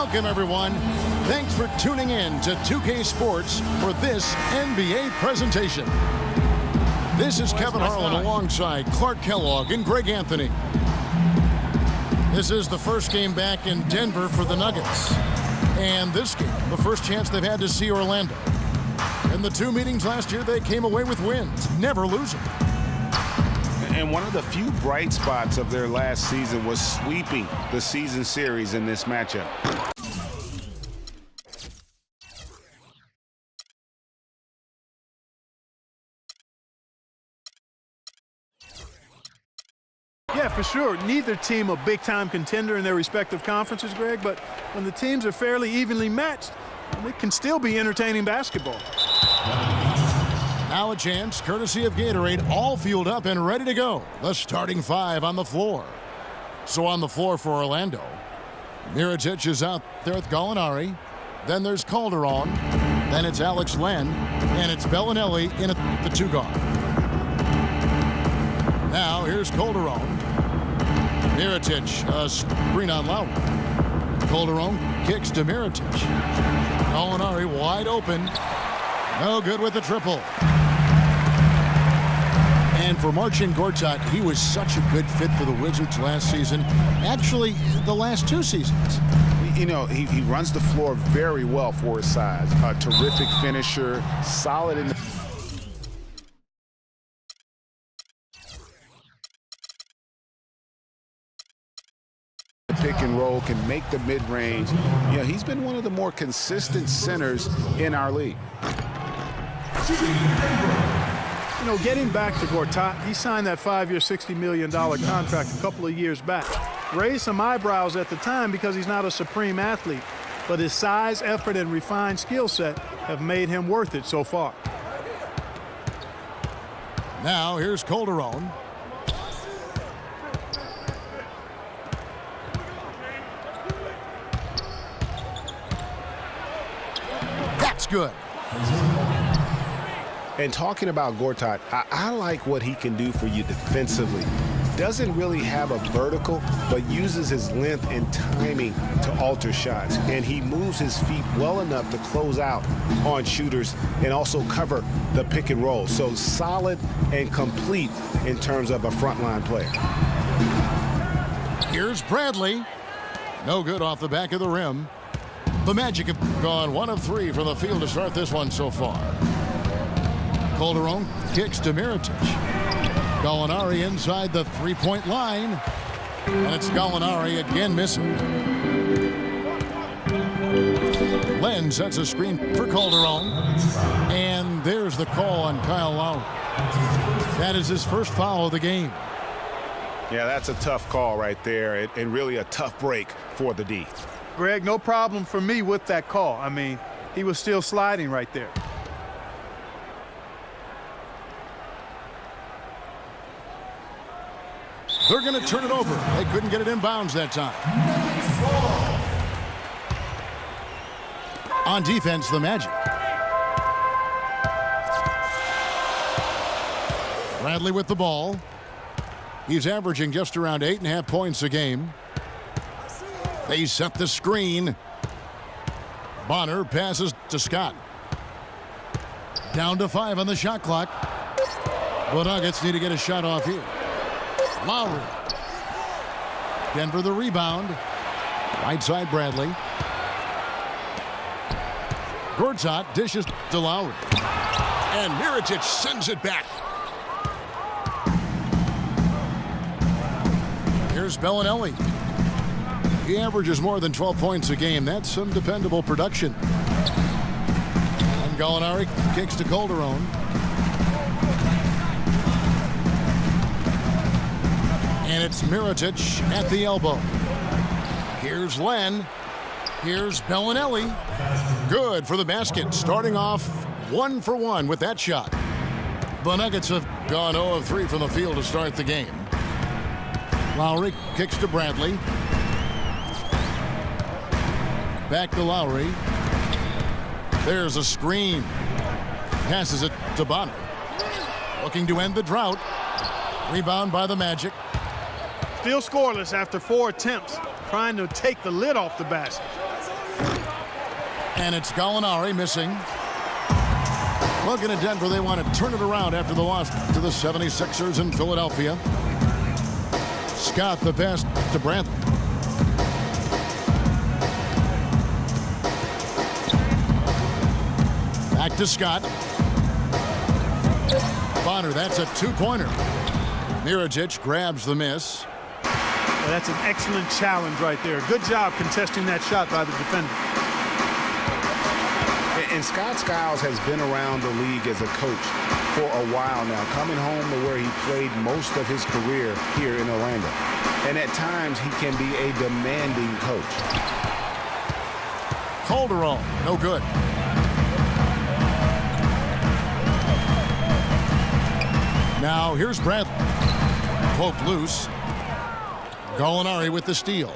Welcome, everyone. Thanks for tuning in to 2K Sports for this NBA presentation. This is Kevin Harlan alongside Clark Kellogg and Greg Anthony. This is the first game back in Denver for the Nuggets. And this game, the first chance they've had to see Orlando. In the two meetings last year, they came away with wins, never losing. And one of the few bright spots of their last season was sweeping the season series in this matchup. Yeah, for sure. Neither team a big-time contender in their respective conferences, Greg, but when the teams are fairly evenly matched, it can still be entertaining basketball. Now a chance, courtesy of Gatorade, all fueled up and ready to go. The starting five on the floor. So on the floor for Orlando, Mirotic is out there with Gallinari. Then there's Calderon. Then it's Alex Len. And it's Bellinelli in at the two guard. Now here's Calderon. Mirotic, a screen on Lowry. Calderon kicks to Mirotic. Gallinari wide open. No good with the triple. And for Marcin Gortat, he was such a good fit for the Wizards last season. Actually, the last two seasons. You know, he runs the floor very well for his size. A terrific finisher, solid in the pick and roll, can make the mid-range. You know, he's been one of the more consistent centers in our league. You know, getting back to Gortat, he signed that 5-year, $60 million contract a couple of years back. Raised some eyebrows at the time because he's not a supreme athlete, but his size, effort, and refined skill set have made him worth it so far. Now here's Calderon. That's good. And talking about Gortat, I like what he can do for you defensively. Doesn't really have a vertical, but uses his length and timing to alter shots. And he moves his feet well enough to close out on shooters and also cover the pick and roll. So solid and complete in terms of a frontline player. Here's Bradley. No good off the back of the rim. The Magic have gone 1 of 3 from the field to start this one so far. Calderon kicks to Mirotic. Gallinari inside the three-point line. And it's Gallinari again missing. Len sets a screen for Calderon. And there's the call on Kyle Lowry. That is his first foul of the game. Yeah, that's a tough call right there, and really a tough break for the D. Greg, no problem for me with that call. I mean, he was still sliding right there. They're going to turn it over. They couldn't get it in bounds that time. On defense, the Magic. Bradley with the ball. He's averaging just around 8.5 points a game. They set the screen. Bonner passes to Scott. Down to 5 on the shot clock. The Nuggets need to get a shot off here. Lowry. Denver the rebound. Right side Bradley. Gortat dishes to Lowry. And Mirotic sends it back. Here's Bellinelli. He averages more than 12 points a game. That's some dependable production. And Gallinari kicks to Calderon. And it's Mirotic at the elbow. Here's Len. Here's Bellinelli. Good for the basket. Starting off 1 for 1 with that shot. The Nuggets have gone 0 of 3 from the field to start the game. Lowry kicks to Bradley. Back to Lowry. There's a screen. Passes it to Bonner. Looking to end the drought. Rebound by the Magic. Still scoreless after 4 attempts, trying to take the lid off the basket. And it's Gallinari missing. Looking at Denver, they want to turn it around after the loss to the 76ers in Philadelphia. Scott the pass to Brantley. Back to Scott. Bonner, that's a two-pointer. Miričić grabs the miss. Well, that's an excellent challenge right there. Good job contesting that shot by the defender. And Scott Skiles has been around the league as a coach for a while now, coming home to where he played most of his career here in Orlando. And at times, he can be a demanding coach. Calderon, no good. Now here's Bradley. Poke loose. Gallinari with the steal.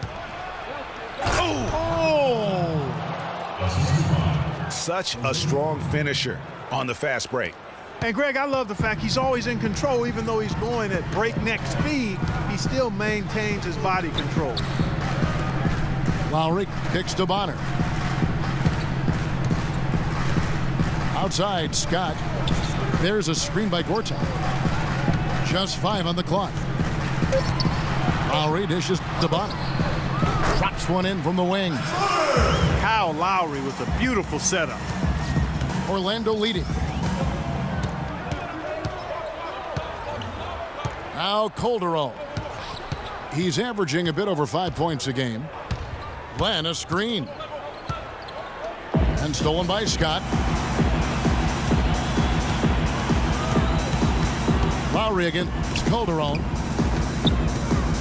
Such a strong finisher on the fast break. And Greg, I love the fact he's always in control. Even though he's going at breakneck speed, he still maintains his body control. Lowry kicks to Bonner. Outside, Scott. There's a screen by Gortat. Just 5 on the clock. Lowry dishes to Bonner. Drops one in from the wing. Kyle Lowry with a beautiful setup. Orlando leading. Now Calderon. He's averaging a bit over 5 points a game. Glenn a screen. And stolen by Scott. Lowry against Calderon.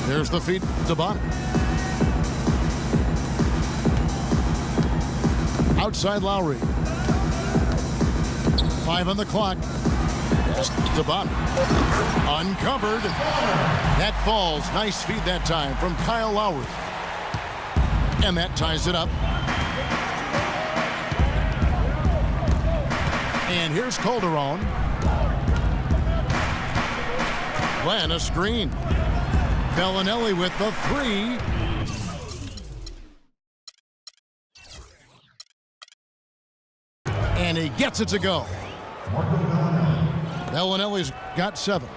There's the feed to Bonner. Outside Lowry. 5 on the clock. Pass to Bonner. Uncovered. That falls. Nice feed that time from Kyle Lowry. And that ties it up. And here's Calderon. Glenn a screen. Bellinelli with the 3. And he gets it to go. Bellinelli's got 7.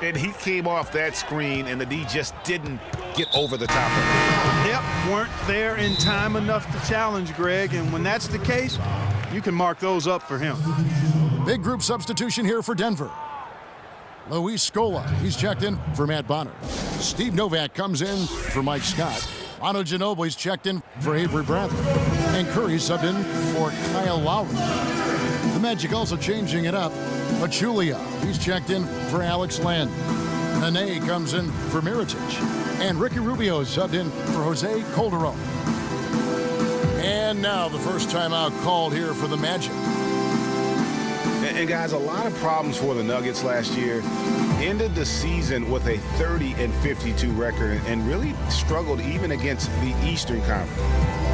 And he came off that screen, and the D just didn't get over the top of it. Yep, weren't there in time enough to challenge Greg, and when that's the case, you can mark those up for him. Big group substitution here for Denver. Luis Scola, he's checked in for Matt Bonner. Steve Novak comes in for Mike Scott. Manu Ginobili's checked in for Avery Bradley. And Curry subbed in for Kyle Lowry. The Magic also changing it up. Pachulia, he's checked in for Alex Len. Nene comes in for Miričić. And Ricky Rubio is subbed in for Jose Calderon. And now the first timeout called here for the Magic. And guys, a lot of problems for the Nuggets last year. Ended the season with a 30-52 record and really struggled even against the Eastern Conference.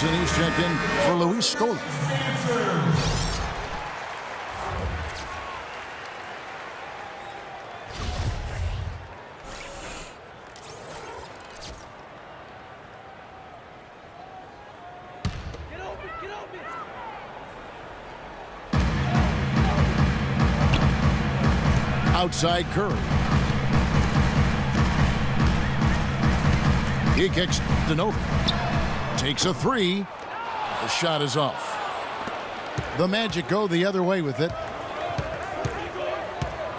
He's checked in for Luis Scola. Outside Curry. He kicks to Novak. Takes a 3. The shot is off. The Magic go the other way with it.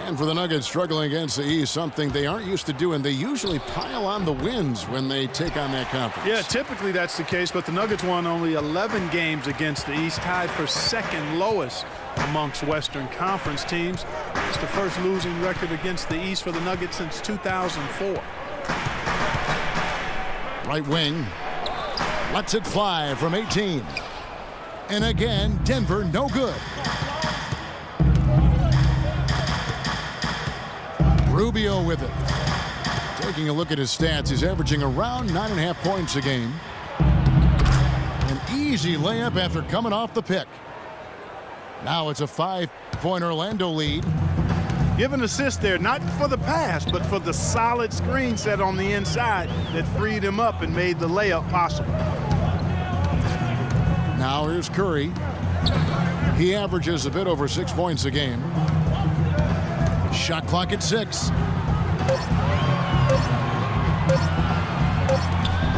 And for the Nuggets struggling against the East, something they aren't used to doing. They usually pile on the wins when they take on that conference. Yeah, typically that's the case, but the Nuggets won only 11 games against the East, tied for second lowest amongst Western Conference teams. It's the first losing record against the East for the Nuggets since 2004. Right wing. Lets it fly from 18. And again, Denver no good. Rubio with it. Taking a look at his stats, he's averaging around 9.5 points a game. An easy layup after coming off the pick. Now it's a 5-point Orlando lead. Give an assist there, not for the pass, but for the solid screen set on the inside that freed him up and made the layup possible. Now here's Curry. He averages a bit over 6 points a game. Shot clock at 6.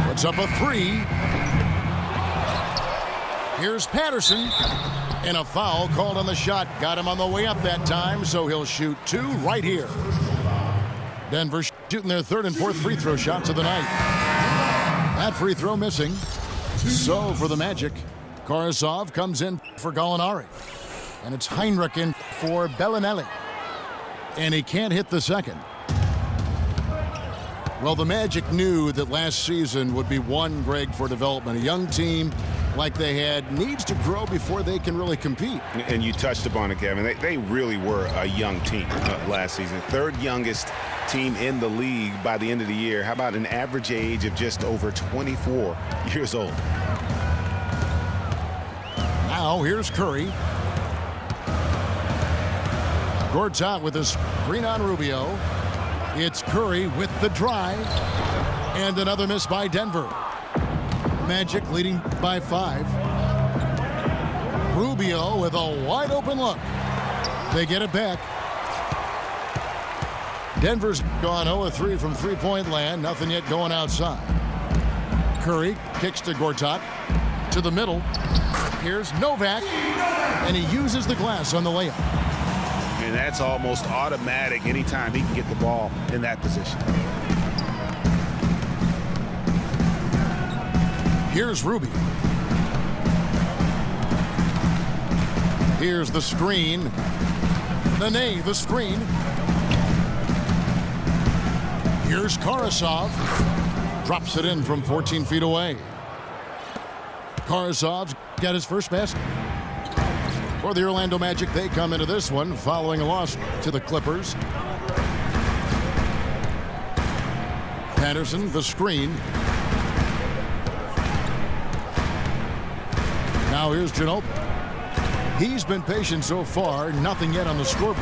Puts up a 3. Here's Patterson. And a foul called on the shot. Got him on the way up that time, so he'll shoot 2 right here. Denver shooting their 3rd and 4th free throw shots of the night. That free throw missing. So for the Magic, Karasov comes in for Gallinari. And it's Heinrich in for Bellinelli. And he can't hit the second. Well, the Magic knew that last season would be one, Greg, for development. A young team like they had needs to grow before they can really compete. And you touched upon it, Kevin. They really were a young team last season. 3rd youngest team in the league by the end of the year. How about an average age of just over 24 years old? Now here's Curry. Gortat with a screen on Rubio. It's Curry with the drive. And another miss by Denver. Magic leading by 5. Rubio with a wide open look. They get it back. Denver's gone 0-3 from three-point land. Nothing yet going outside. Curry kicks to Gortat. To the middle. Here's Novak. And he uses the glass on the layup. And that's almost automatic anytime he can get the ball in that position. Here's Rubio. Here's the screen. Nene, the screen. Here's Karasov. Drops it in from 14 feet away. Karasov's got his first basket. For the Orlando Magic, they come into this one following a loss to the Clippers. Patterson, the screen. Now here's Ginobili. He's been patient so far, nothing yet on the scoreboard.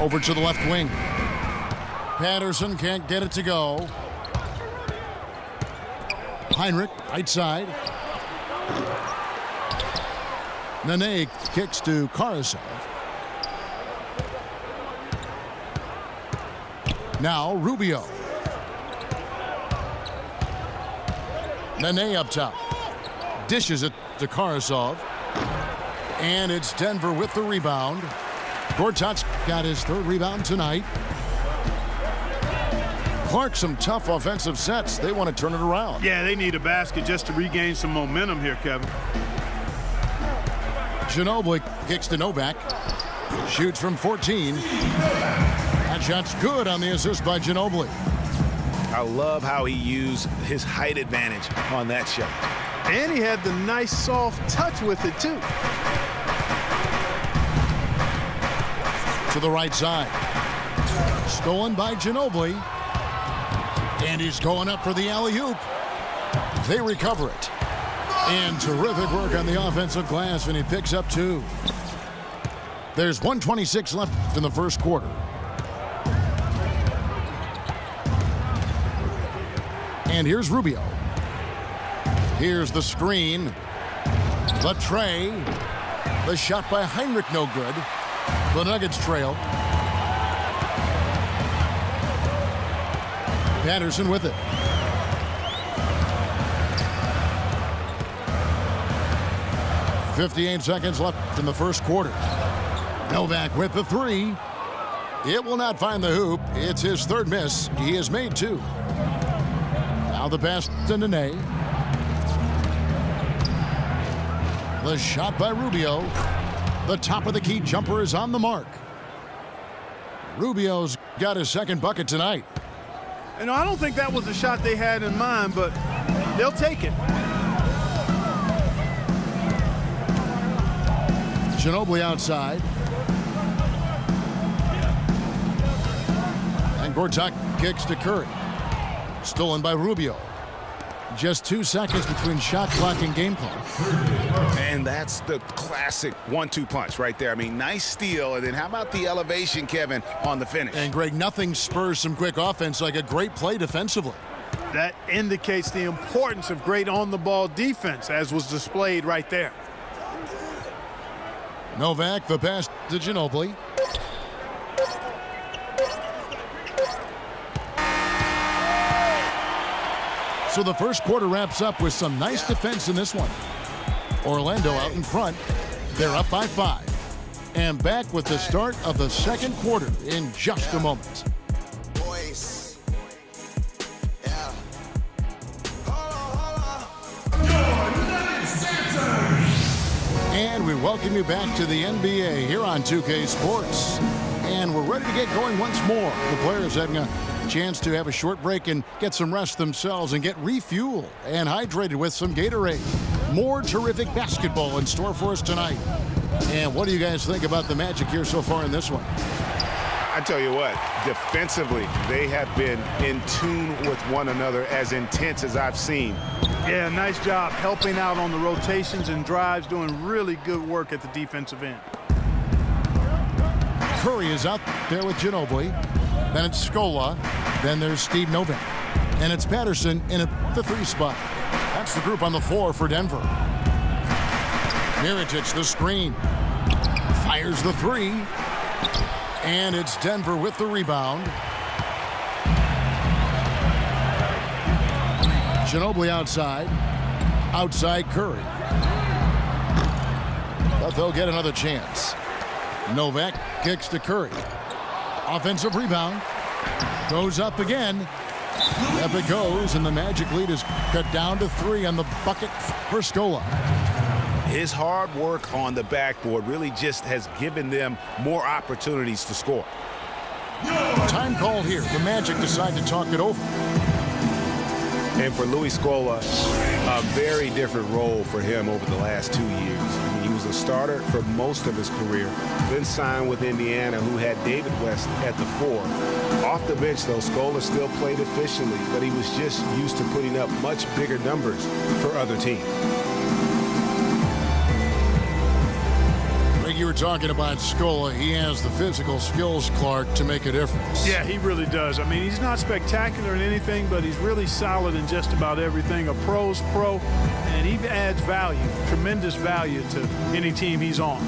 Over to the left wing. Patterson can't get it to go. Heinrich, right side. Nene kicks to Karasov. Now Rubio. Nene up top. Dishes it to Karasov. And it's Denver with the rebound. Gortat's got his 3rd rebound tonight. Clark, some tough offensive sets. They want to turn it around. Yeah, they need a basket just to regain some momentum here, Kevin. Ginobili kicks to Novak. Shoots from 14. That shot's good on the assist by Ginobili. I love how he used his height advantage on that shot. And he had the nice soft touch with it, too. To the right side. Stolen by Ginobili. And he's going up for the alley-oop. They recover it. And terrific work on the offensive glass, and he picks up 2. There's 1:26 left in the first quarter. And here's Rubio. Here's the screen. The tray. The shot by Heinrich, no good. The Nuggets trail. Patterson with it. .58 seconds left in the first quarter. Novak with the 3. It will not find the hoop. It's his 3rd miss. He has made 2. Now the pass to Nene. The shot by Rubio. The top of the key jumper is on the mark. Rubio's got his 2nd bucket tonight. You know, I don't think that was the shot they had in mind, but they'll take it. Ginobili outside. And Gortat kicks to Curry. Stolen by Rubio. Just 2 seconds between shot clock and game clock. And that's the classic 1-2 punch right there. I mean, nice steal. And then how about the elevation, Kevin, on the finish? And, Greg, nothing spurs some quick offense like a great play defensively. That indicates the importance of great on-the-ball defense, as was displayed right there. Novak, the pass to Ginobili. So the first quarter wraps up with some nice defense in this one. Orlando out in front. They're up by 5. And back with the start of the second quarter in just a moment. And we welcome you back to the NBA here on 2K Sports. And we're ready to get going once more. The players having a chance to have a short break and get some rest themselves and get refueled and hydrated with some Gatorade. More terrific basketball in store for us tonight. And what do you guys think about the Magic here so far in this one? I tell you what, defensively, they have been in tune with one another, as intense as I've seen. Yeah, nice job helping out on the rotations and drives, doing really good work at the defensive end. Curry is out there with Ginobili. Then it's Scola. Then there's Steve Novak. And it's Patterson in the 3 spot. That's the group on the floor for Denver. Mirotic, the screen. Fires the 3. And it's Denver with the rebound. Ginobili outside. Outside Curry. But they'll get another chance. Novak kicks to Curry. Offensive rebound. Goes up again. Up it goes, and the Magic lead is cut down to 3 on the bucket for Scola. His hard work on the backboard really just has given them more opportunities to score. Time called here. The Magic decide to talk it over. And for Luis Scola, a very different role for him over the last 2 years. I mean, he was a starter for most of his career, then signed with Indiana, who had David West at the 4. Off the bench, though, Scola still played efficiently, but he was just used to putting up much bigger numbers for other teams. You were talking about Scola. He has the physical skills, Clark, to make a difference. Yeah, he really does. I mean, he's not spectacular in anything, but he's really solid in just about everything. A pro's pro, and he adds value, tremendous value to any team he's on.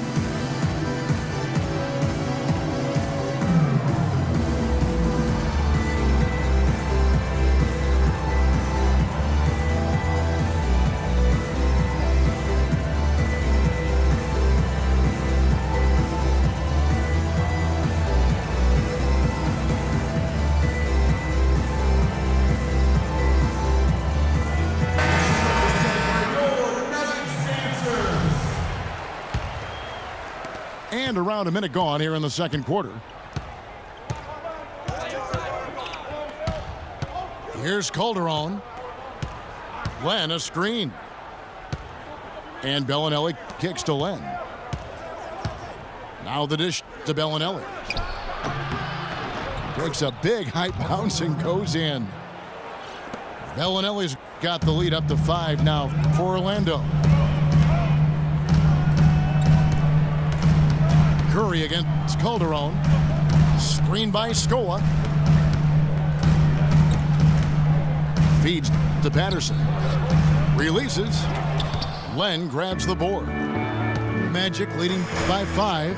And around a minute gone here in the second quarter. Here's Calderon. Len, a screen. And Bellinelli kicks to Len. Now the dish to Bellinelli. Takes a big high bounce and goes in. Bellinelli's got the lead up to 5 now for Orlando. Curry against Calderon. Screen by Scola. Feeds to Patterson. Releases. Len grabs the board. Magic leading by 5.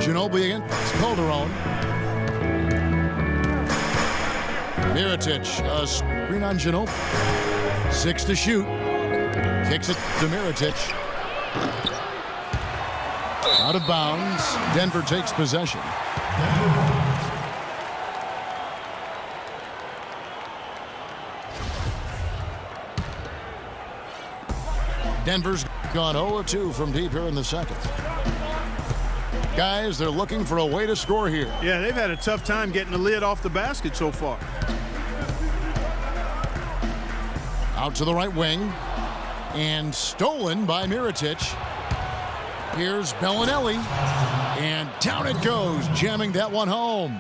Ginobili against Calderon. Mirotic, a screen on Ginobili. 6 to shoot. Kicks it to Mirotic. Out of bounds. Denver takes possession. Denver's gone 0-2 from deep here in the second. Guys, they're looking for a way to score here. Yeah, they've had a tough time getting the lid off the basket so far. Out to the right wing. And stolen by Mirotic. Here's Bellinelli, and down it goes, jamming that one home.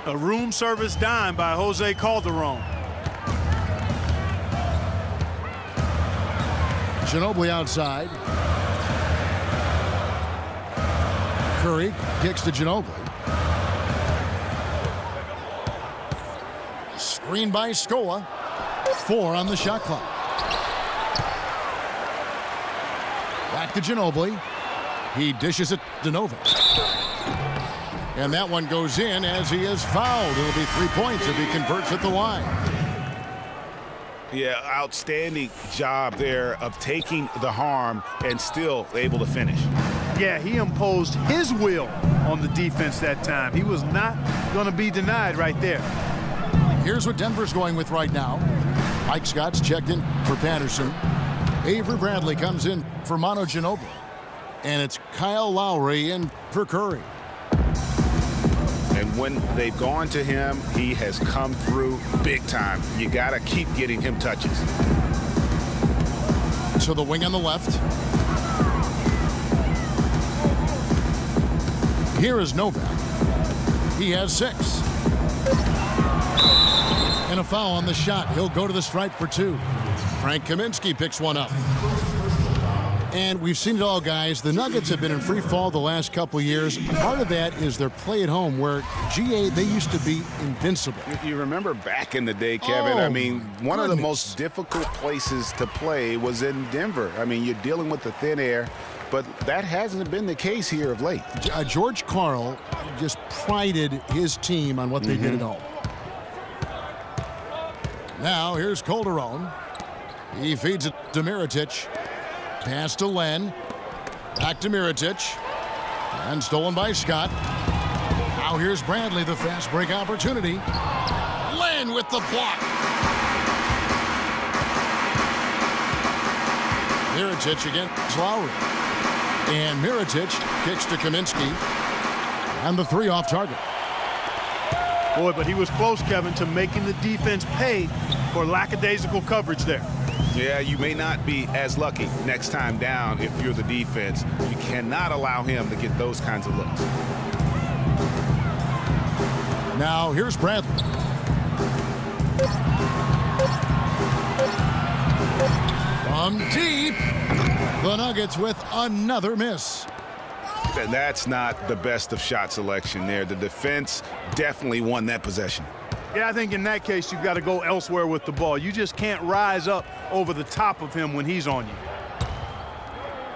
A room service dime by Jose Calderon. Ginobili outside. Curry kicks to Ginobili. Screen by Scola. 4 on the shot clock. Back to Ginobili. He dishes it to Nova. And that one goes in as he is fouled. It'll be 3 points if he converts at the line. Yeah, outstanding job there of taking the harm and still able to finish. Yeah, he imposed his will on the defense that time. He was not going to be denied right there. Here's what Denver's going with right now. Mike Scott's checked in for Patterson. Avery Bradley comes in for Manu Ginobili. And it's Kyle Lowry in for Curry. And when they've gone to him, he has come through big time. You got to keep getting him touches. So the wing on the left. Here is Novak. He has 6. And a foul on the shot. He'll go to the stripe for 2. Frank Kaminsky picks one up. And we've seen it all, guys. The Nuggets have been in free fall the last couple of years. Part of that is their play at home, where GA, they used to be invincible. You remember back in the day, Kevin, I mean, one of the most difficult places to play was in Denver. I mean, you're dealing with the thin air, but that hasn't been the case here of late. George Karl just prided his team on what they did at home. Now, here's Calderon. He feeds it to Mirotic. Pass to Len. Back to Mirotic. And stolen by Scott. Now here's Bradley, the fast break opportunity. Len with the block. Mirotic against Lowry. And Mirotic kicks to Kaminsky. And the 3 off target. Boy, but he was close, Kevin, to making the defense pay for lackadaisical coverage there. Yeah, you may not be as lucky next time down if you're the defense. You cannot allow him to get those kinds of looks. Now here's Bradley. From deep, the Nuggets with another miss. And that's not the best of shot selection there. The defense definitely won that possession. Yeah, I think in that case, you've got to go elsewhere with the ball. You just can't rise up over the top of him when he's on you.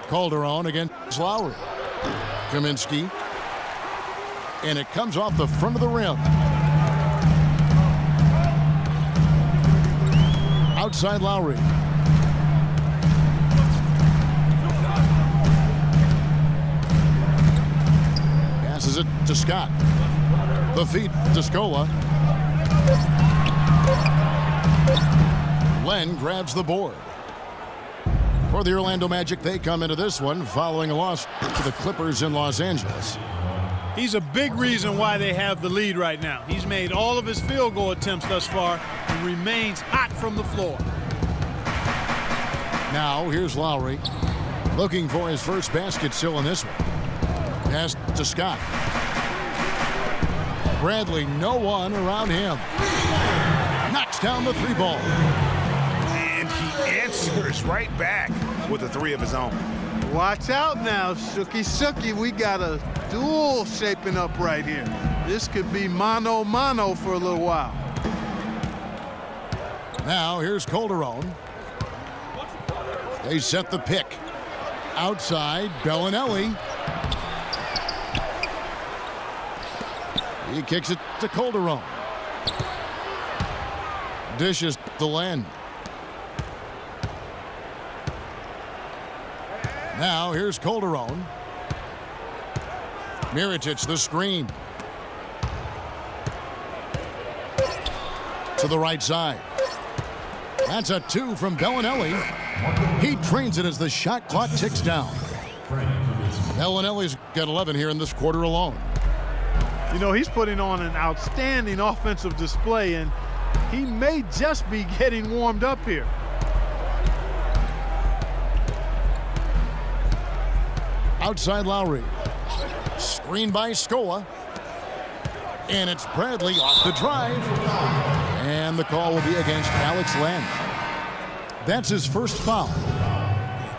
Calderon against Lowry. Kaminsky. And it comes off the front of the rim. Outside Lowry. Passes it to Scott. The feed to Scola. Len grabs the board. For the Orlando Magic, they come into this one following a loss to the Clippers in Los Angeles. He's a big reason why they have the lead right now. He's made all of his field goal attempts thus far and remains hot from the floor. Now here's Lowry looking for his first basket still in this one. Pass to Scott. Bradley, no one around him. Knocks down the 3 ball. And he answers right back with a 3 of his own. Watch out now, Shooky. We got a duel shaping up right here. This could be mano-mano for a little while. Now here's Calderon. They set the pick. Outside, Bellinelli. He kicks it to Calderon. Dishes to Len. Now here's Calderon. Mirotic the screen. To the right side. That's a 2 from Bellinelli. He trains it as the shot clock ticks down. Bellinelli's got 11 here in this quarter alone. You know, he's putting on an outstanding offensive display, and he may just be getting warmed up here. Outside Lowry. Screen by Scola. And it's Bradley off the drive. And the call will be against Alex Len. That's his first foul.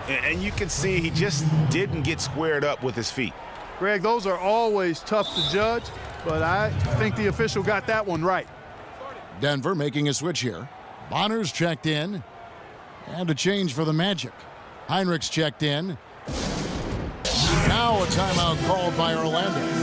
And you can see he just didn't get squared up with his feet. Greg, those are always tough to judge, but I think the official got that one right. Denver making a switch here. Bonner's checked in. And a change for the Magic. Heinrich's checked in. Now a timeout called by Orlando.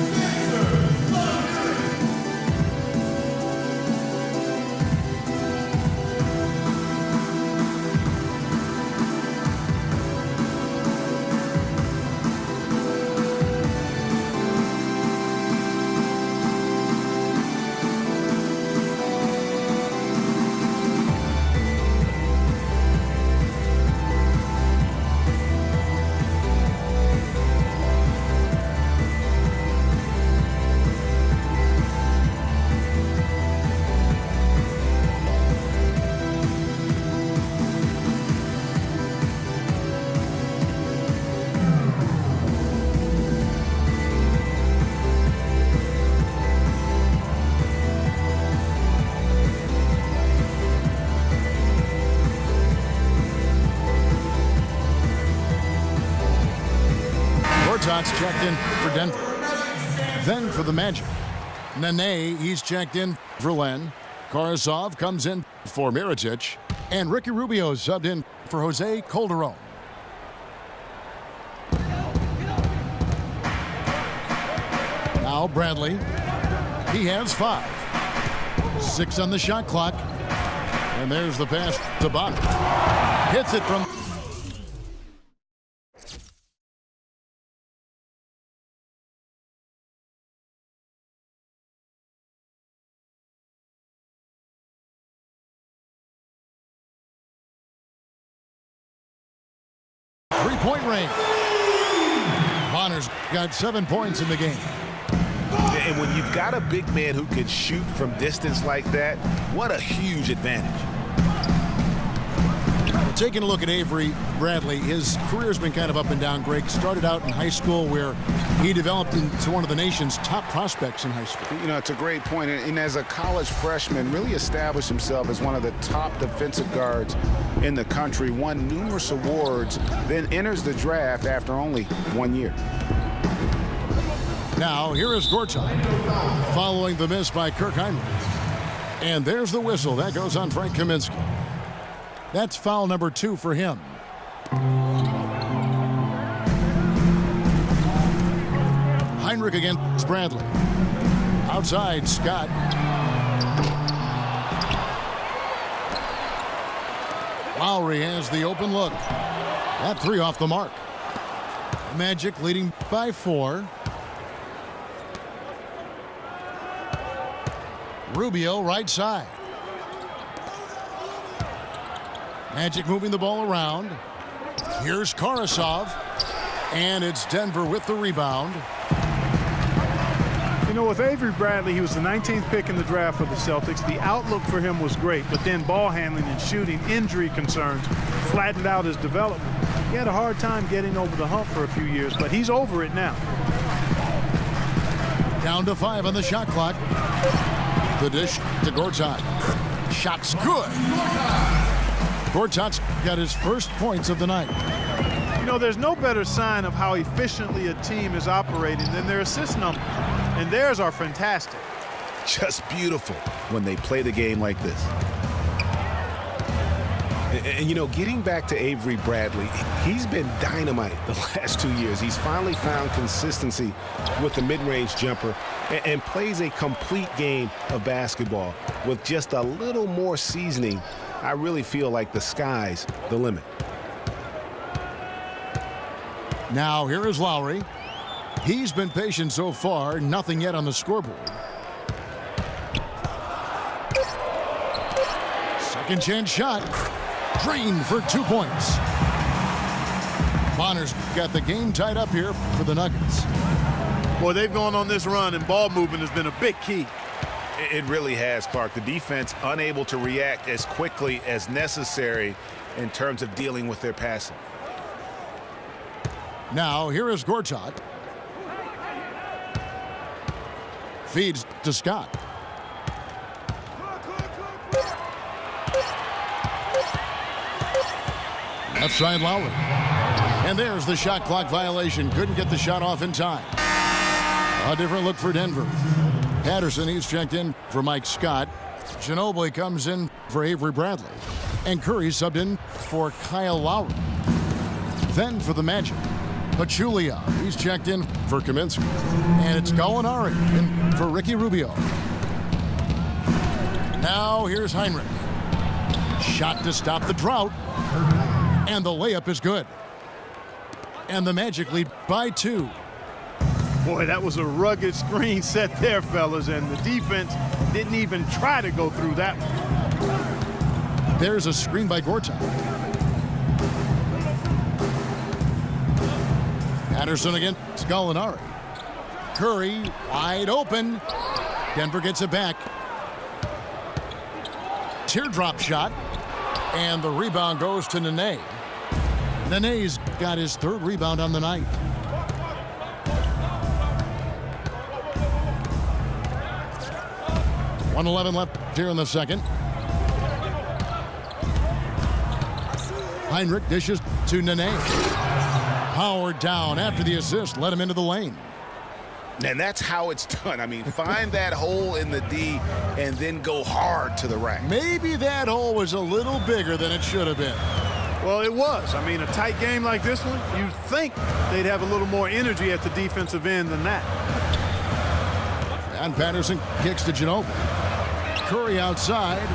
Checked in for Denver. Then for the Magic. Nene, he's checked in for Len. Karasov comes in for Mirotic. And Ricky Rubio subbed in for Jose Calderon. Now Bradley. He has 5. 6 on the shot clock. And there's the pass to Bonner. Hits it from... Three-point range. Bonner's got 7 points in the game. And when you've got a big man who can shoot from distance like that, what a huge advantage. Taking a look at Avery Bradley, his career's been kind of up and down. Greg started out in high school where he developed into one of the nation's top prospects in high school. You know, it's a great point. And as a college freshman, really established himself as one of the top defensive guards in the country, won numerous awards, then enters the draft after only 1 year. Now, here is Gortat following the miss by Kirk Heinrich. And there's the whistle. That goes on Frank Kaminsky. That's foul number 2 for him. Heinrich against Bradley. Outside, Scott. Lowry has the open look. That 3 off the mark. Magic leading by 4. Rubio right side. Magic moving the ball around. Here's Karasov. And it's Denver with the rebound. You know, with Avery Bradley, he was the 19th pick in the draft for the Celtics. The outlook for him was great, but then ball handling and shooting, injury concerns flattened out his development. He had a hard time getting over the hump for a few years, but he's over it now. Down to 5 on the shot clock. The dish to Gortat. Shot's good. Gortat's got his first points of the night. You know, there's no better sign of how efficiently a team is operating than their assist numbers. And theirs are fantastic. Just beautiful when they play the game like this. And you know, getting back to Avery Bradley, he's been dynamite the last 2 years. He's finally found consistency with the mid-range jumper and plays a complete game of basketball. With just a little more seasoning, I really feel like the sky's the limit. Now here is Lowry. He's been patient so far, nothing yet on the scoreboard. Second chance shot. Drained for 2 points. Bonner's got the game tied up here for the Nuggets. Boy, they've gone on this run, and ball movement has been a big key. It really has, Clark. The defense unable to react as quickly as necessary in terms of dealing with their passing. Now here is Gortat. Feeds to Scott. Left side Lowry. And there's the shot clock violation. Couldn't get the shot off in time. A different look for Denver. Patterson, he's checked in for Mike Scott. Ginobili comes in for Avery Bradley. And Curry subbed in for Kyle Lowry. Then for the Magic, Pachulia, he's checked in for Kaminsky. And it's Gallinari in for Ricky Rubio. Now here's Heinrich. Shot to stop the drought. And the layup is good. And the Magic lead by 2. Boy, that was a rugged screen set there, fellas, and the defense didn't even try to go through that one. There's a screen by Gortat. Patterson against Gallinari. Curry wide open. Denver gets it back. Teardrop shot. And the rebound goes to Nene. Nene's got his 3rd rebound on the night. .111 left here in the second. Heinrich dishes to Nene. Powered down after the assist, let him into the lane. And that's how it's done. I mean, find that hole in the D and then go hard to the rack. Maybe that hole was a little bigger than it should have been. Well, it was. I mean, a tight game like this one, you'd think they'd have a little more energy at the defensive end than that. And Patterson kicks to Ginobili. Curry outside.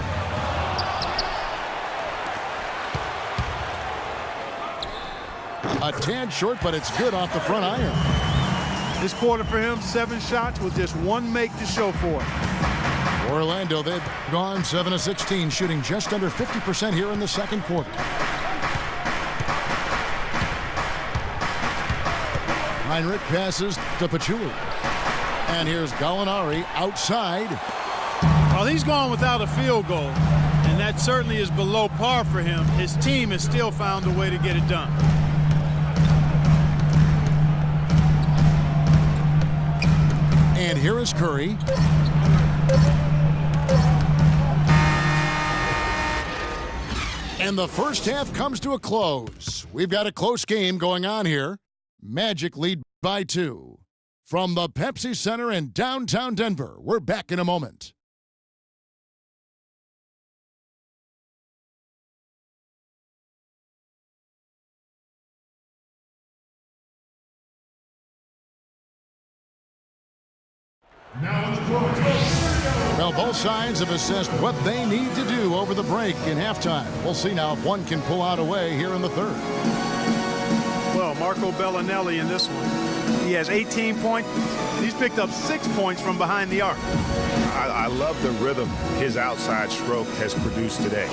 A tad short, but it's good off the front iron. This quarter for him, 7 shots with just 1 make to show for it. Orlando, they've gone 7 of 16, shooting just under 50% here in the second quarter. Heinrich passes to Pachulia. And here's Gallinari outside. Well, he's gone without a field goal, and that certainly is below par for him. His team has still found a way to get it done. And here is Curry. And the first half comes to a close. We've got a close game going on here. Magic lead by 2. From the Pepsi Center in downtown Denver, we're back in a moment. Well, both sides have assessed what they need to do over the break in halftime. We'll see now if one can pull out a way here in the third. Well, Marco Bellinelli in this one. He has 18 points. He's picked up 6 points from behind the arc. I love the rhythm his outside stroke has produced today.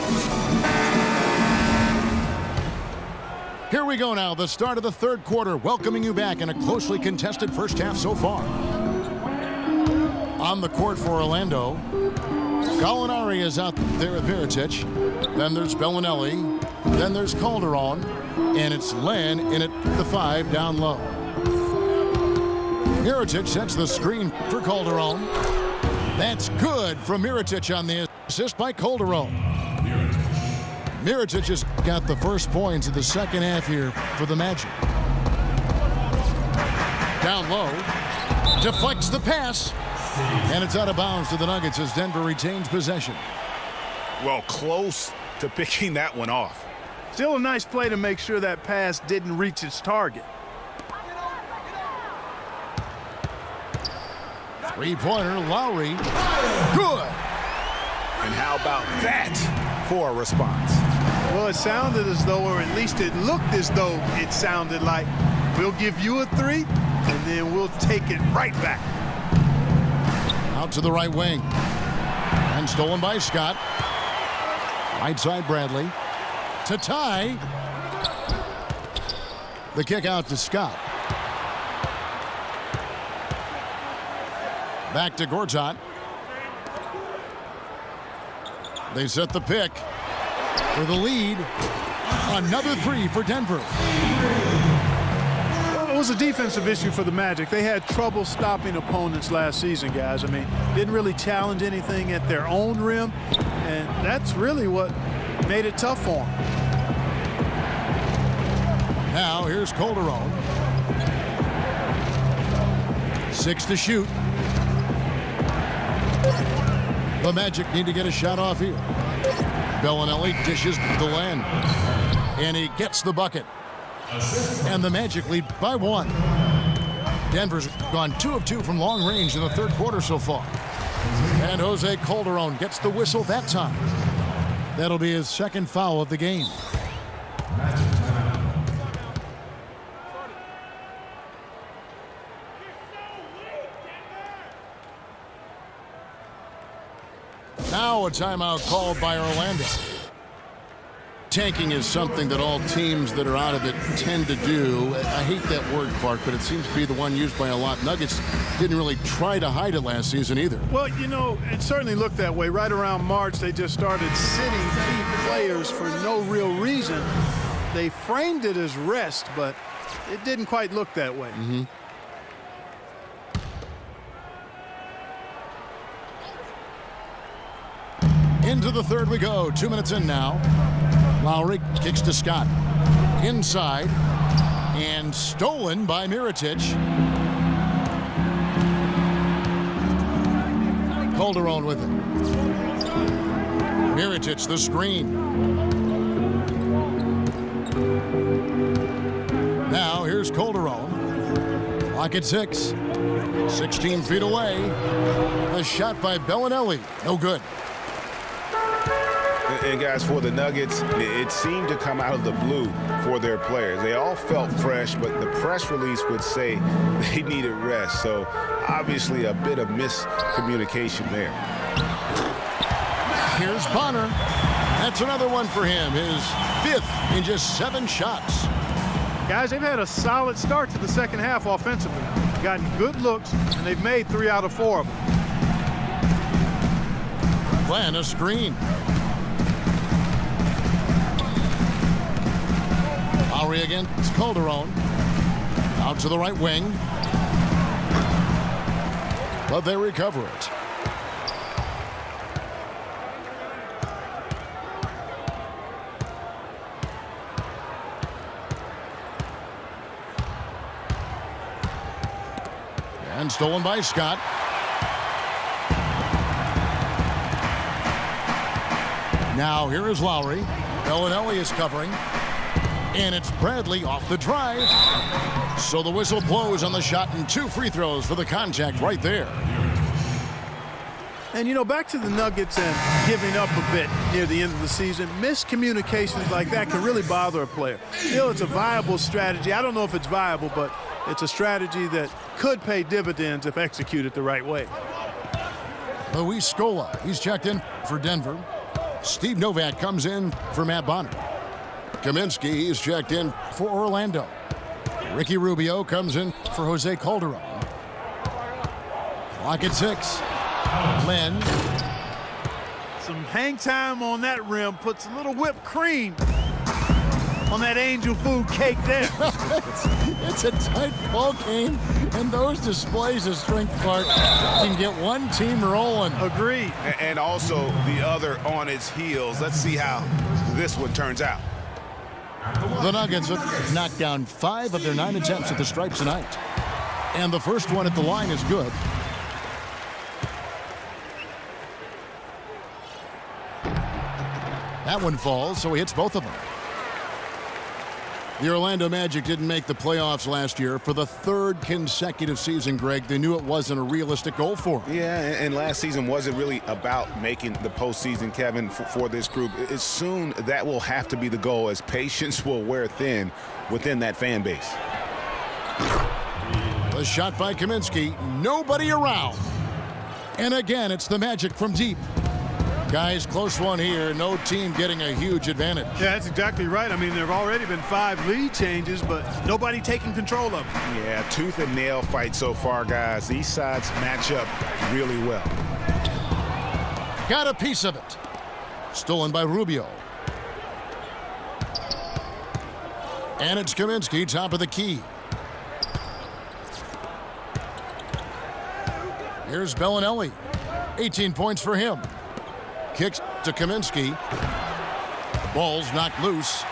Here we go now, the start of the third quarter, welcoming you back in a closely contested first half so far. On the court for Orlando, Gallinari is out there with Mirotic. Then there's Bellinelli. Then there's Calderon. And it's Len in at the 5 down low. Mirotic sets the screen for Calderon. That's good from Mirotic on the assist by Calderon. Mirotic has got the first points of the second half here for the Magic. Down low. Deflects the pass. And it's out of bounds to the Nuggets as Denver retains possession. Well, close to picking that one off. Still a nice play to make sure that pass didn't reach its target. Three-pointer, Lowry. Good. And how about that for a response? Well, it sounded as though, or at least it looked as though it sounded like, we'll give you a 3, and then we'll take it right back. Out to the right wing. And stolen by Scott. Right side Bradley. To tie. The kick out to Scott. Back to Gortat. They set the pick for the lead. Another 3 for Denver. was a defensive issue for the Magic. They had trouble stopping opponents last season, guys. I mean, didn't really challenge anything at their own rim, and that's really what made it tough for them. Now here's Calderon. 6 to shoot. The Magic need to get a shot off here. Bellinelli dishes to Len, and he gets the bucket. And the Magic lead by 1. Denver's gone 2 of 2 from long range in the third quarter so far. And Jose Calderon gets the whistle that time. That'll be his second foul of the game. Now a timeout called by Orlando. Tanking is something that all teams that are out of it tend to do. I hate that word, Clark, but it seems to be the one used by a lot. Nuggets didn't really try to hide it last season either. Well, you know, it certainly looked that way. Right around March, they just started sitting key players for no real reason. They framed it as rest, but it didn't quite look that way. Into the third we go. 2 minutes in now. Lowry kicks to Scott. Inside. And stolen by Mirotic. Calderon with it. Mirotic the screen. Now here's Calderon. Clock at 6. 16 feet away. A shot by Bellinelli. No good. And guys, for the Nuggets, it seemed to come out of the blue for their players. They all felt fresh, but the press release would say they needed rest. So obviously a bit of miscommunication there. Here's Bonner. That's another one for him. His 5th in just 7 shots. Guys, they've had a solid start to the second half offensively. Gotten good looks, and they've made 3 out of 4 of them. Plan a screen. Lowry against Calderon. Out to the right wing. But they recover it. And stolen by Scott. Now here is Lowry. Bellinelli is covering. And it's Bradley off the drive. So the whistle blows on the shot and 2 free throws for the contact right there. And, you know, back to the Nuggets and giving up a bit near the end of the season, miscommunications like that can really bother a player. Still, it's a viable strategy. I don't know if it's viable, but it's a strategy that could pay dividends if executed the right way. Luis Scola, he's checked in for Denver. Steve Novak comes in for Matt Bonner. Kaminsky, he's checked in for Orlando. Ricky Rubio comes in for Jose Calderon. Clock at 6. Len. Some hang time on that rim puts a little whipped cream on that angel food cake there. It's a tight ball game, and those displays of strength, Clark, can get one team rolling. Agreed. And also the other on its heels. Let's see how this one turns out. The Nuggets have knocked down 5 of their 9 attempts at the stripes tonight. And the first one at the line is good. That one falls, so he hits both of them. The Orlando Magic didn't make the playoffs last year for the 3rd consecutive season, Greg. They knew it wasn't a realistic goal for them. Yeah, and last season wasn't really about making the postseason, Kevin, for this group. It's soon that will have to be the goal, as patience will wear thin within that fan base. A shot by Kaminsky. Nobody around. And again, it's the Magic from deep. Guys, close one here. No team getting a huge advantage. Yeah, that's exactly right. I mean, there have already been 5 lead changes, but nobody taking control of them. Yeah, tooth and nail fight so far, guys. These sides match up really well. Got a piece of it. Stolen by Rubio. And it's Kaminsky, top of the key. Here's Bellinelli. 18 points for him. Kicks to Kaminsky. Ball's knocked loose.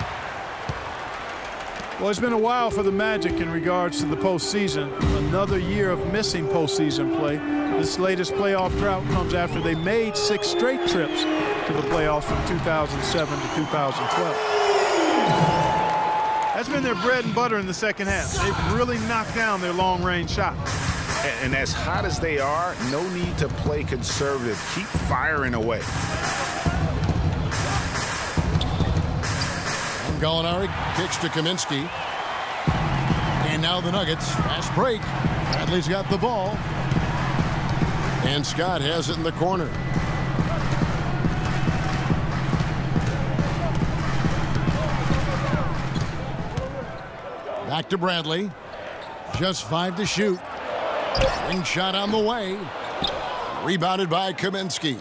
Well, it's been a while for the Magic in regards to the postseason. Another year of missing postseason play. This latest playoff drought comes after they made 6 straight trips to the playoffs from 2007 to 2012. That's been their bread and butter in the second half. They've really knocked down their long-range shot. And as hot as they are, no need to play conservative. Keep firing away. Gallinari kicks to Kaminsky. And now the Nuggets. Fast break. Bradley's got the ball. And Scott has it in the corner. Back to Bradley. Just 5 to shoot. Ring shot on the way. Rebounded by Kaminsky.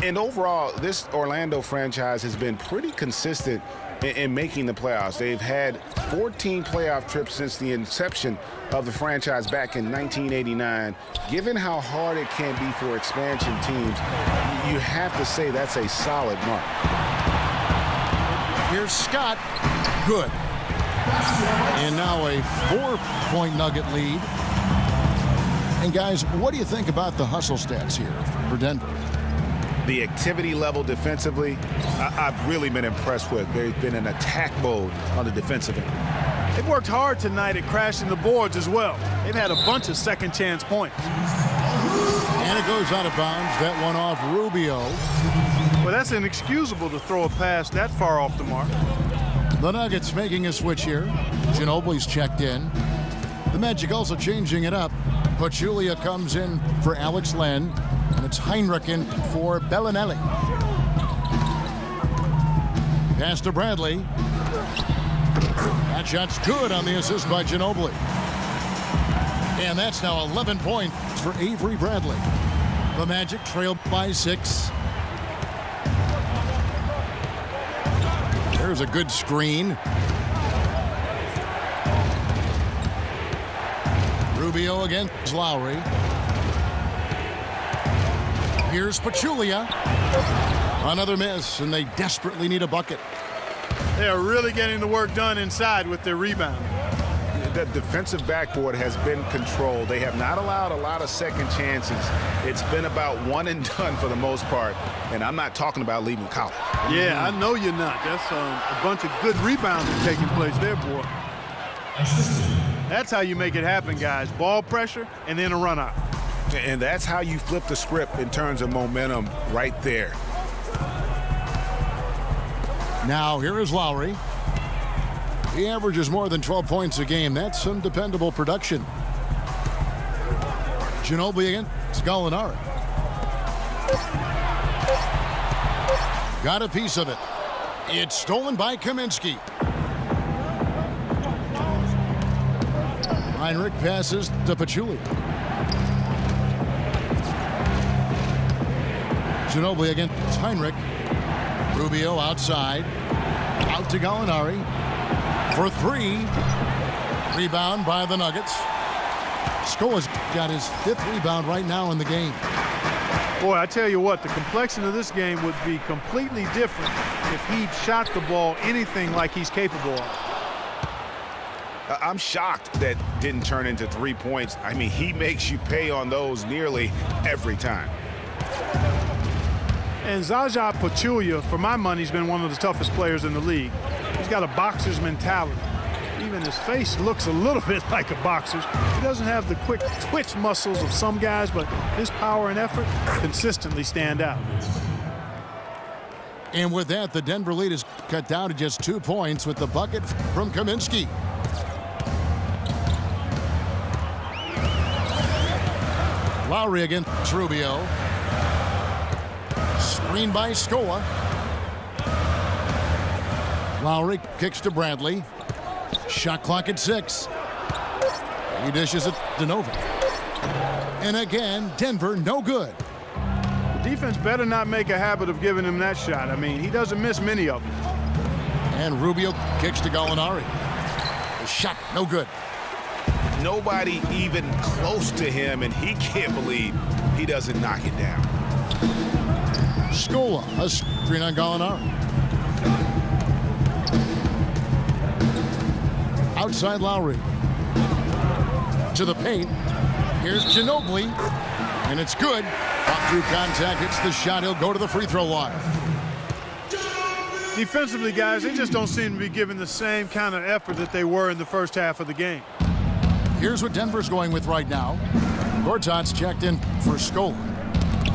And overall, this Orlando franchise has been pretty consistent in making the playoffs. They've had 14 playoff trips since the inception of the franchise back in 1989. Given how hard it can be for expansion teams, you have to say that's a solid mark. Here's Scott. Good. And now a 4-point Nugget lead. And guys, what do you think about the hustle stats here for Denver? The activity level defensively, I've really been impressed with. They've been in attack mode on the defensive end. They've worked hard tonight at crashing the boards as well. They've had a bunch of second chance points. And it goes out of bounds. That one off Rubio. Well, that's inexcusable to throw a pass that far off the mark. The Nuggets making a switch here. Ginobili's checked in. The Magic also changing it up. Pachulia comes in for Alex Len. And it's Heinrich in for Bellinelli. Pass to Bradley. That shot's good on the assist by Ginobili. And that's now 11 points for Avery Bradley. The Magic trail by 6. There's a good screen. Rubio against Lowry. Here's Pachulia. Another miss, and they desperately need a bucket. They are really getting the work done inside with their rebound. The defensive backboard has been controlled. They have not allowed a lot of second chances. It's been about one and done for the most part, and I'm not talking about leaving college. Yeah, I know you're not. That's a bunch of good rebounding taking place there, boy. That's how you make it happen, guys. Ball pressure and then a run out. And that's how you flip the script in terms of momentum right there. Now here is Lowry. He averages more than 12 points a game. That's some dependable production. Ginobili against Gallinari. Got a piece of it. It's stolen by Kaminsky. Heinrich passes to Pachulia. Ginobili against Heinrich. Rubio outside. Out to Gallinari. For 3. Rebound by the Nuggets. Scoa's got his 5th rebound right now in the game. Boy, I tell you what, the complexion of this game would be completely different if he'd shot the ball anything like he's capable of. I'm shocked that didn't turn into 3 points. I mean, he makes you pay on those nearly every time. And Zaza Pachulia, for my money, has been one of the toughest players in the league. He's got a boxer's mentality. Even his face looks a little bit like a boxer's. He doesn't have the quick twitch muscles of some guys, but his power and effort consistently stand out. And with that, the Denver lead is cut down to just 2 points with the bucket from Kaminsky. Lowry against Rubio. Screen by Scoa. Lowry kicks to Bradley. Shot clock at 6. He dishes it to Novick. And again, Denver no good. The defense better not make a habit of giving him that shot. I mean, he doesn't miss many of them. And Rubio kicks to Gallinari. The shot no good. Nobody even close to him, and he can't believe he doesn't knock it down. Scola, a screen on Gallinari. Outside Lowry. To the paint. Here's Ginobili. And it's good. Up through contact, hits the shot. He'll go to the free throw line. Defensively, guys, they just don't seem to be giving the same kind of effort that they were in the first half of the game. Here's what Denver's going with right now. Gortat's checked in for Scola.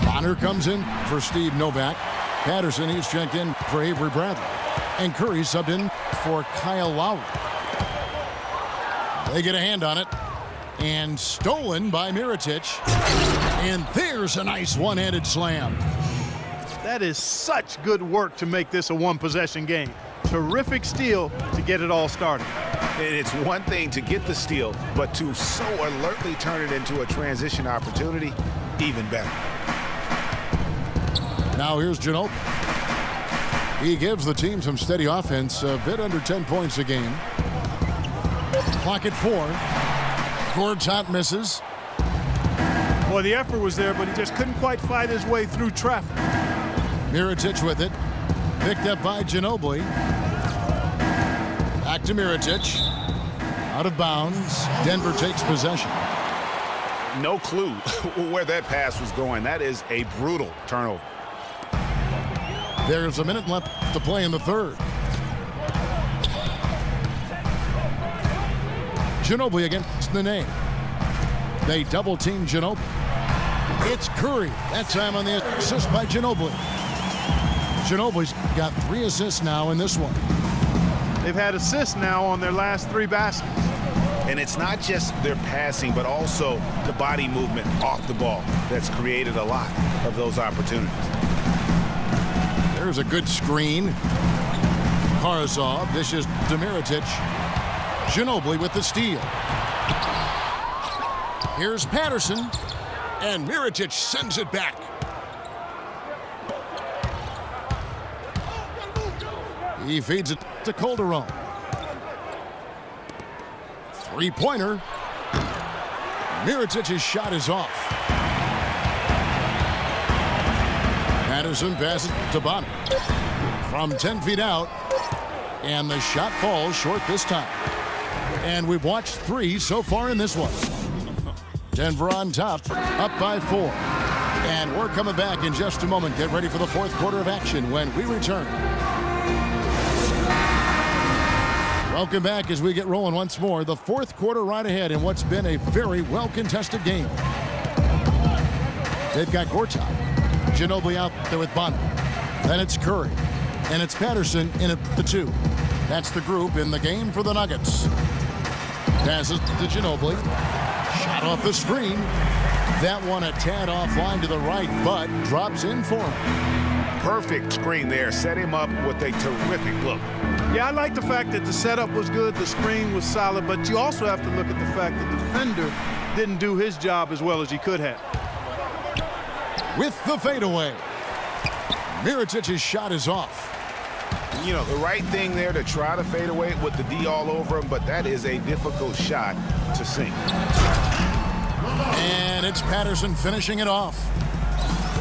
Bonner comes in for Steve Novak. Patterson, he's checked in for Avery Bradley. And Curry subbed in for Kyle Lowry. They get a hand on it. And stolen by Mirotic. And there's a nice one-handed slam. That is such good work to make this a one-possession game. Terrific steal to get it all started. And it's one thing to get the steal, but to so alertly turn it into a transition opportunity, even better. Now here's Ginobili. He gives the team some steady offense, a bit under 10 points a game. Clock at 4. Gortat misses. Well, the effort was there, but he just couldn't quite fight his way through traffic. Mirotic with it. Picked up by Ginobili. Back to Mirotic. Out of bounds. Denver takes possession. No clue where that pass was going. That is a brutal turnover. There's a minute left to play in the third. Ginobili against Nene. They double-team Ginobili. It's Curry. That time on the assist by Ginobili. Ginobili's got 3 assists now in this one. They've had assists now on their last 3 baskets. And it's not just their passing, but also the body movement off the ball that's created a lot of those opportunities. There's a good screen. Karsov dishes to Mirotic. Ginobili with the steal. Here's Patterson. And Mirotic sends it back. He feeds it to Calderon. Three-pointer. Mirotic's shot is off. Patterson passes to Bonner. From 10 feet out. And the shot falls short this time. And we've watched 3 so far in this one. Denver on top, up by 4. And we're coming back in just a moment. Get ready for the fourth quarter of action when we return. Welcome back as we get rolling once more. The fourth quarter right ahead in what's been a very well-contested game. They've got Gortat. Ginobili out there with Bonner. Then it's Curry. And it's Patterson in at the 2. That's the group in the game for the Nuggets. Passes to Ginobili. Shot off the screen. That one a tad offline to the right, but drops in for him. Perfect screen there. Set him up with a terrific look. Yeah, I like the fact that the setup was good, the screen was solid, but you also have to look at the fact that the defender didn't do his job as well as he could have. With the fadeaway. Mirotic's shot is off. You know, the right thing there to try to fade away with the D all over him, but that is a difficult shot to sink. And it's Patterson finishing it off.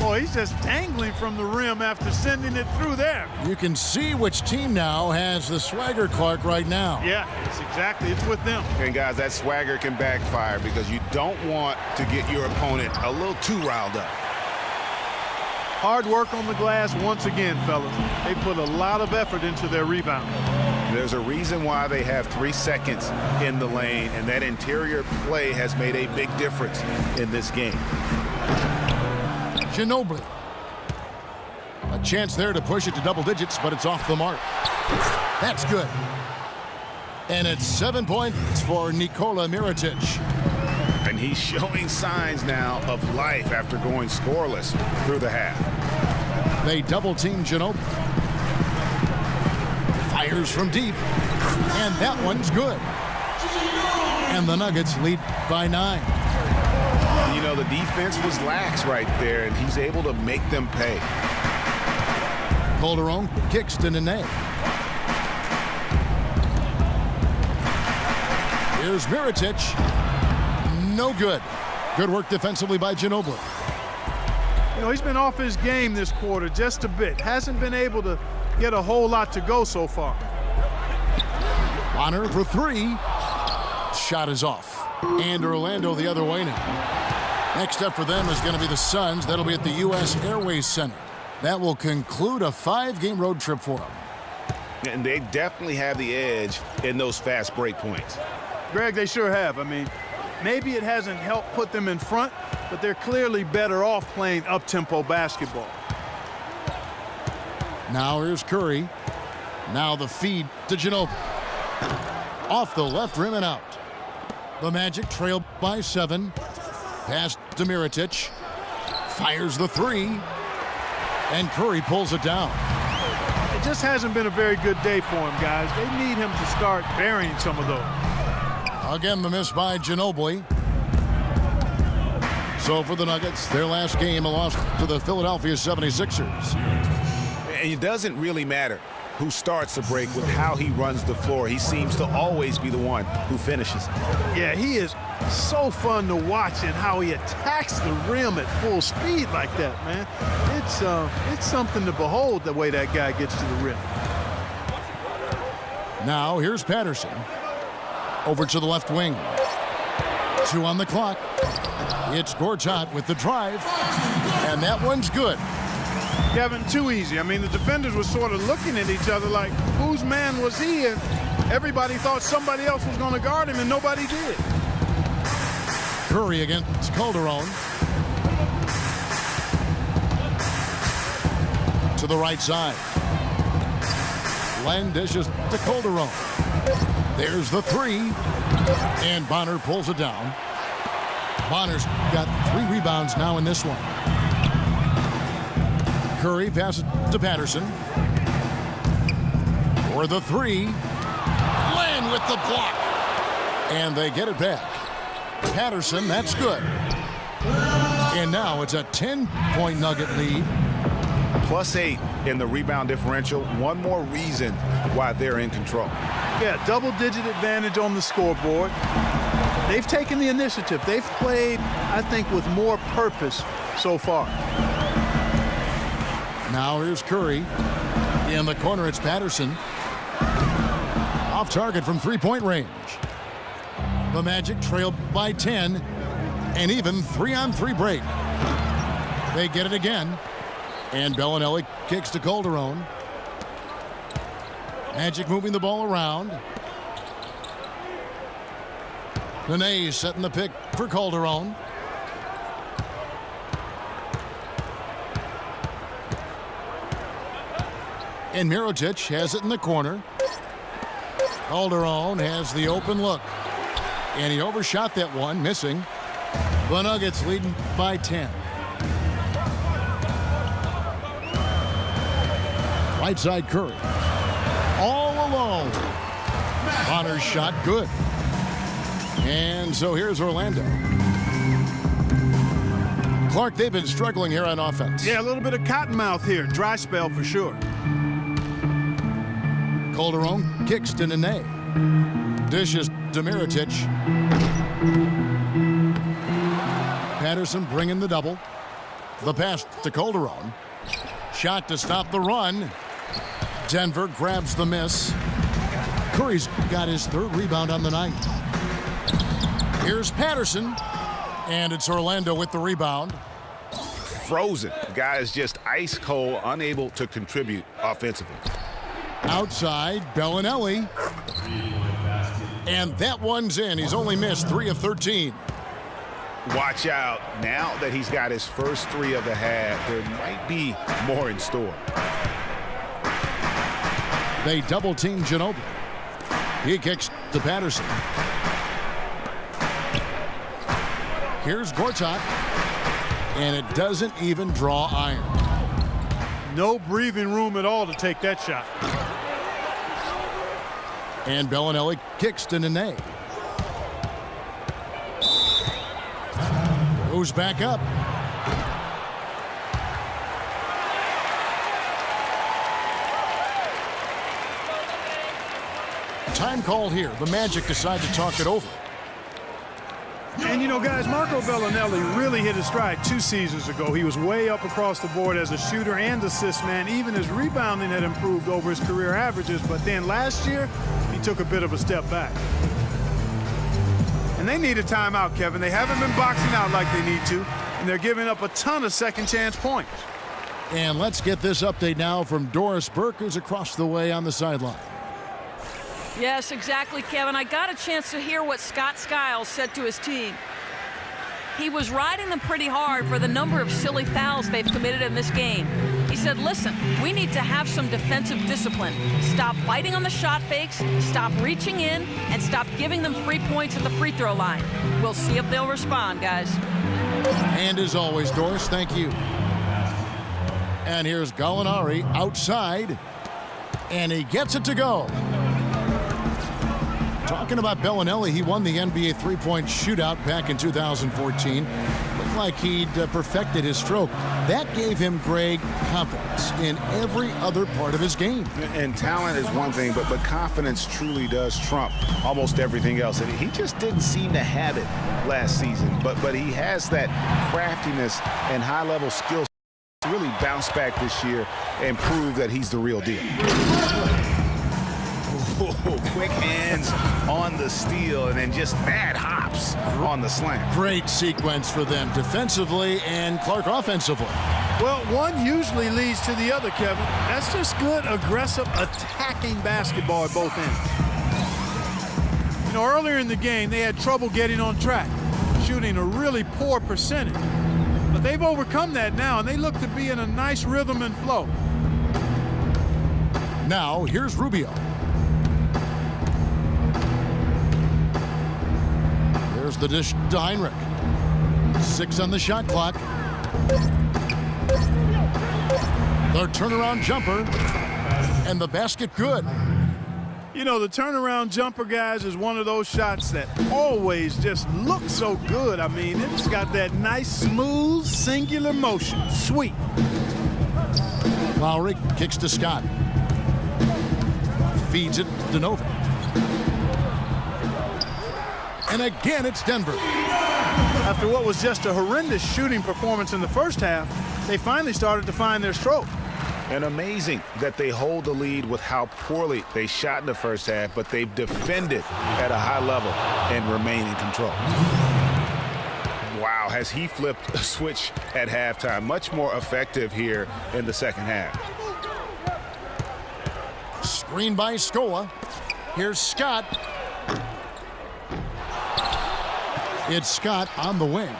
Boy, he's just dangling from the rim after sending it through there. You can see which team now has the swagger Clark right now. Yeah, it's with them. And guys, that swagger can backfire because you don't want to get your opponent a little too riled up. Hard work on the glass once again, fellas. They put a lot of effort into their rebound. There's a reason why they have 3 seconds in the lane, and that interior play has made a big difference in this game. Ginobili. A chance there to push it to double digits, but it's off the mark. That's good. And it's 7 points for Nikola Mirotic. And he's showing signs now of life after going scoreless through the half. They double-team Ginobili. Fires from deep. And that one's good. And the Nuggets lead by 9. You know, the defense was lax right there, and he's able to make them pay. Calderon kicks to Nene. Here's Mirotic. No good. Good work defensively by Ginobili. You know, he's been off his game this quarter just a bit. Hasn't been able to get a whole lot to go so far. Bonner for three. Shot is off. And Orlando the other way now. Next up for them is going to be the Suns. That'll be at the U.S. Airways Center. That will conclude a 5-game road trip for them. And they definitely have the edge in those fast break points. Greg, they sure have. I mean, maybe it hasn't helped put them in front, but they're clearly better off playing up-tempo basketball. Now here's Curry. Now the feed to Ginobili. Off the left rim and out. The Magic trail by 7. Pass to Mirotic. Fires the three. And Curry pulls it down. It just hasn't been a very good day for him, guys. They need him to start burying some of those. Again, the miss by Ginobili. So for the Nuggets, their last game, a loss to the Philadelphia 76ers. And it doesn't really matter who starts the break with how he runs the floor. He seems to always be the one who finishes. Yeah, he is so fun to watch and how he attacks the rim at full speed like that, man. It's something to behold the way that guy gets to the rim. Now here's Patterson. Over to the left wing. 2 on the clock. It's Gortat with the drive. And that one's good. Kevin, too easy. I mean, the defenders were sort of looking at each other like, whose man was he? And everybody thought somebody else was going to guard him, and nobody did. Curry against Calderon. To the right side. Len dishes to Calderon. There's the three. And Bonner pulls it down. Bonner's got 3 rebounds now in this one. Curry passes to Patterson. For the three. Len with the block. And they get it back. Patterson, that's good. And now it's a 10-point Nugget lead. +8 in the rebound differential. One more reason why they're in control. Yeah, double-digit advantage on the scoreboard. They've taken the initiative. They've played, I think, with more purpose so far. Now here's Curry. In the corner, it's Patterson. Off target from 3-point range. The Magic trail by 10. And even 3-on-3 break. They get it again. And Bellinelli kicks to Calderon. Magic moving the ball around. Nene setting the pick for Calderon. And Mirotic has it in the corner. Calderon has the open look. And he overshot that one, missing. The Nuggets leading by 10. Right side Curry. All alone. Bonner's shot good. And so here's Orlando. Clark, they've been struggling here on offense. Yeah, a little bit of cottonmouth here. Dry spell for sure. Calderon kicks to Nene. Dishes to Mirotic. Patterson bringing the double. The pass to Calderon. Shot to stop the run. Denver grabs the miss. Curry's got his 3rd rebound on the night. Here's Patterson. And it's Orlando with the rebound. Frozen. The guy is just ice cold, unable to contribute offensively. Outside, Bellinelli. And that one's in. He's only missed 3 of 13. Watch out. Now that he's got his first 3 of the half, there might be more in store. They double-team Ginobili. He kicks to Patterson. Here's Gortat. And it doesn't even draw iron. No breathing room at all to take that shot. And Bellinelli kicks to Nene. Goes back up. Time called here. The Magic decide to talk it over. And, you know, guys, Marco Bellinelli really hit his stride 2 seasons ago. He was way up across the board as a shooter and assist man. Even his rebounding had improved over his career averages. But then last year, he took a bit of a step back. And they need a timeout, Kevin. They haven't been boxing out like they need to, and they're giving up a ton of second-chance points. And let's get this update now from Doris Burke, who's across the way on the sideline. Yes, exactly, Kevin. I got a chance to hear what Scott Skiles said to his team. He was riding them pretty hard for the number of silly fouls they've committed in this game. He said, listen, we need to have some defensive discipline. Stop biting on the shot fakes, stop reaching in, and stop giving them free points at the free throw line. We'll see if they'll respond, guys. And as always, Doris, thank you. And here's Gallinari outside, and he gets it to go. Talking about Bellinelli, he won the NBA three-point shootout back in 2014. Looked like he'd perfected his stroke. That gave him, Greg, confidence in every other part of his game. And talent is one thing, but confidence truly does trump almost everything else. And he just didn't seem to have it last season. But he has that craftiness and high-level skills to really bounce back this year and prove that he's the real deal. Quick hands on the steal and then just bad hops on the slant. Great sequence for them defensively and Clark offensively. Well, one usually leads to the other, Kevin. That's just good, aggressive, attacking basketball at both ends. You know, earlier in the game, they had trouble getting on track, shooting a really poor percentage. But they've overcome that now, and they look to be in a nice rhythm and flow. Now, here's Rubio. There's the dish to Heinrich. 6 on the shot clock. The turnaround jumper. And the basket good. You know, the turnaround jumper, guys, is one of those shots that always just looks so good. I mean, it's got that nice, smooth, singular motion. Sweet. Lowry kicks to Scott. Feeds it to Novak. And again, it's Denver. After what was just a horrendous shooting performance in the first half, they finally started to find their stroke. And amazing that they hold the lead with how poorly they shot in the first half, but they've defended at a high level and remain in control. Wow, has he flipped a switch at halftime? Much more effective here in the second half. Screen by Scola. Here's Scott. It's Scott on the wing.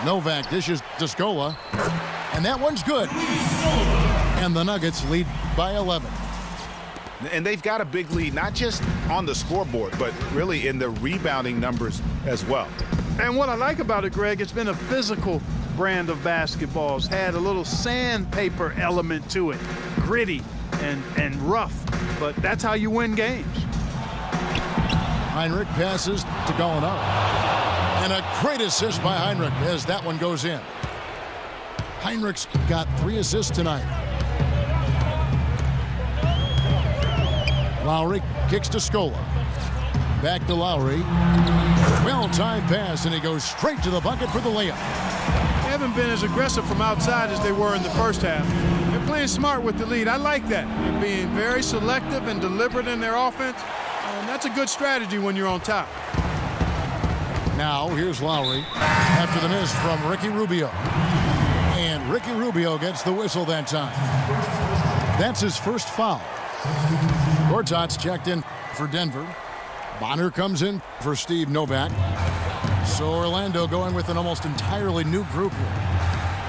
Novak dishes to Scola. And that one's good. And the Nuggets lead by 11. And they've got a big lead, not just on the scoreboard, but really in the rebounding numbers as well. And what I like about it, Greg, it's been a physical brand of basketball. It's had a little sandpaper element to it. Gritty and rough. But that's how you win games. Heinrich passes to Gallinari. And a great assist by Heinrich as that one goes in. Heinrich's got 3 assists tonight. Lowry kicks to Scola. Back to Lowry. Well-timed pass, and he goes straight to the bucket for the layup. They haven't been as aggressive from outside as they were in the first half. They're playing smart with the lead. I like that. They're being very selective and deliberate in their offense. And that's a good strategy when you're on top. Now, here's Lowry after the miss from Ricky Rubio. And Ricky Rubio gets the whistle that time. That's his first foul. Gortat's checked in for Denver. Bonner comes in for Steve Novak. So Orlando going with an almost entirely new group here.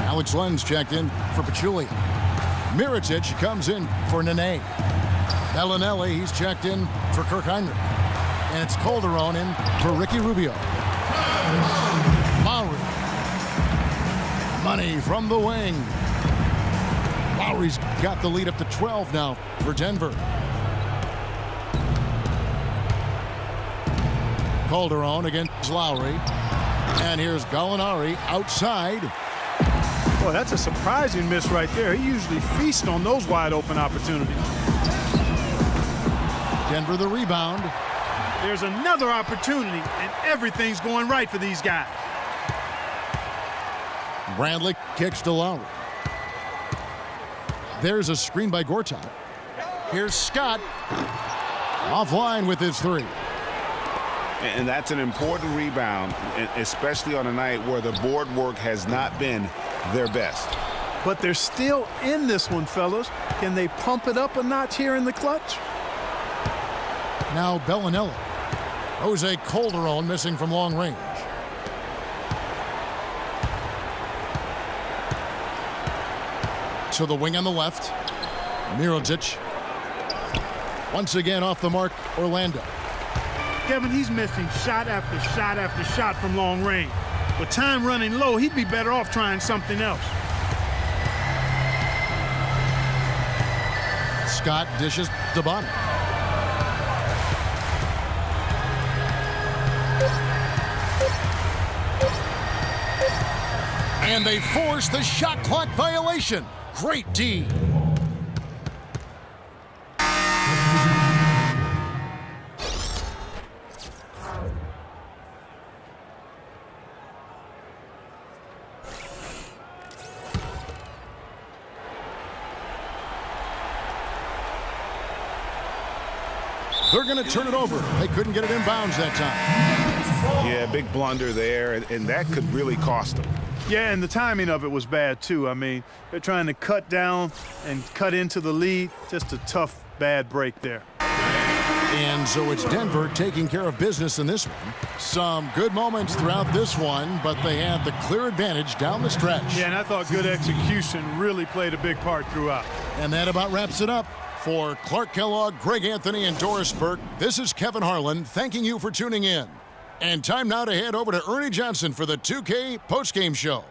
Alex Lenz checked in for Pachulia. Mirotic comes in for Nene. Bellinelli, he's checked in for Kirk Heinrich. And it's Calderon in for Ricky Rubio. Lowry. Money from the wing. Lowry's got the lead up to 12 now for Denver. Calderon against Lowry. And here's Gallinari outside. Boy, that's a surprising miss right there. He usually feasts on those wide open opportunities. Denver the rebound. There's another opportunity, and everything's going right for these guys. Bradley kicks to Lowry. There's a screen by Gortat. Here's Scott. Offline with his three. And that's an important rebound, especially on a night where the board work has not been their best. But they're still in this one, fellas. Can they pump it up a notch here in the clutch? Now Bellinelli. Jose Calderon missing from long range. To the wing on the left. Mirotic. Once again off the mark, Orlando. Kevin, he's missing shot after shot after shot from long range. With time running low, he'd be better off trying something else. Scott dishes to Bonner. And they force the shot clock violation. Great D. They're going to turn it over. They couldn't get it inbounds that time. Yeah, big blunder there, and that could really cost them. Yeah, and the timing of it was bad, too. I mean, they're trying to cut down and cut into the lead. Just a tough, bad break there. And so it's Denver taking care of business in this one. Some good moments throughout this one, but they had the clear advantage down the stretch. Yeah, and I thought good execution really played a big part throughout. And that about wraps it up. For Clark Kellogg, Greg Anthony, and Doris Burke, this is Kevin Harlan thanking you for tuning in. And time now to head over to Ernie Johnson for the 2K postgame show.